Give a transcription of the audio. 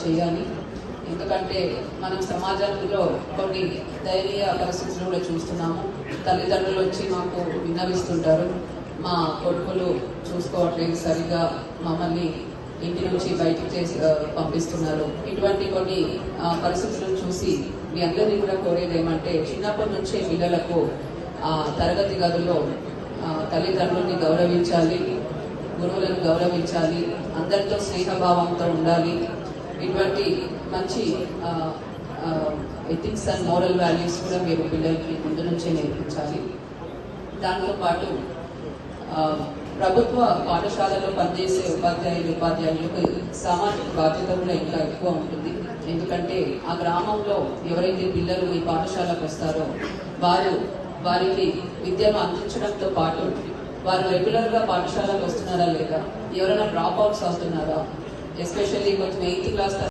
చేయాలి. ఎందుకంటే మనం సమాజంలో కొన్ని దయనీయ పరిస్థితులు కూడా చూస్తున్నాము. తల్లిదండ్రులు వచ్చి మాకు విన్నవిస్తుంటారు, మా కొడుకులు చూసుకోవట్లేదు సరిగా, మమ్మల్ని ఇంటి నుంచి బయటికి పంపిస్తున్నారు. ఇటువంటి కొన్ని పరిస్థితులను చూసి మీ అందరినీ కూడా కోరేది ఏమంటే, చిన్నప్పటి నుంచే పిల్లలకు తరగతి గదుల్లో తల్లిదండ్రుల్ని గౌరవించాలి, గురువులను గౌరవించాలి, అందరితో స్నేహభావంతో ఉండాలి. ఇటువంటి మంచి ఎథిక్స్ అండ్ మోరల్ వాల్యూస్ కూడా మీరు పిల్లలకి ముందు నుంచే నేర్పించాలి. దాంతోపాటు ప్రభుత్వ పాఠశాలలో పనిచేసే ఉపాధ్యాయులకు సామాజిక బాధ్యత కూడా ఇంకా ఎక్కువ ఉంటుంది. ఎందుకంటే ఆ గ్రామంలో ఎవరైతే పిల్లలు ఈ పాఠశాలకు వస్తారో వారికి విద్యను అందించడంతో పాటు వారు రెగ్యులర్గా పాఠశాలకు వస్తున్నారా లేదా, ఎవరైనా డ్రాప్ అవుట్స్ అవుతున్నారా, ఎస్పెషల్లీ కొంచెం 8th క్లాస్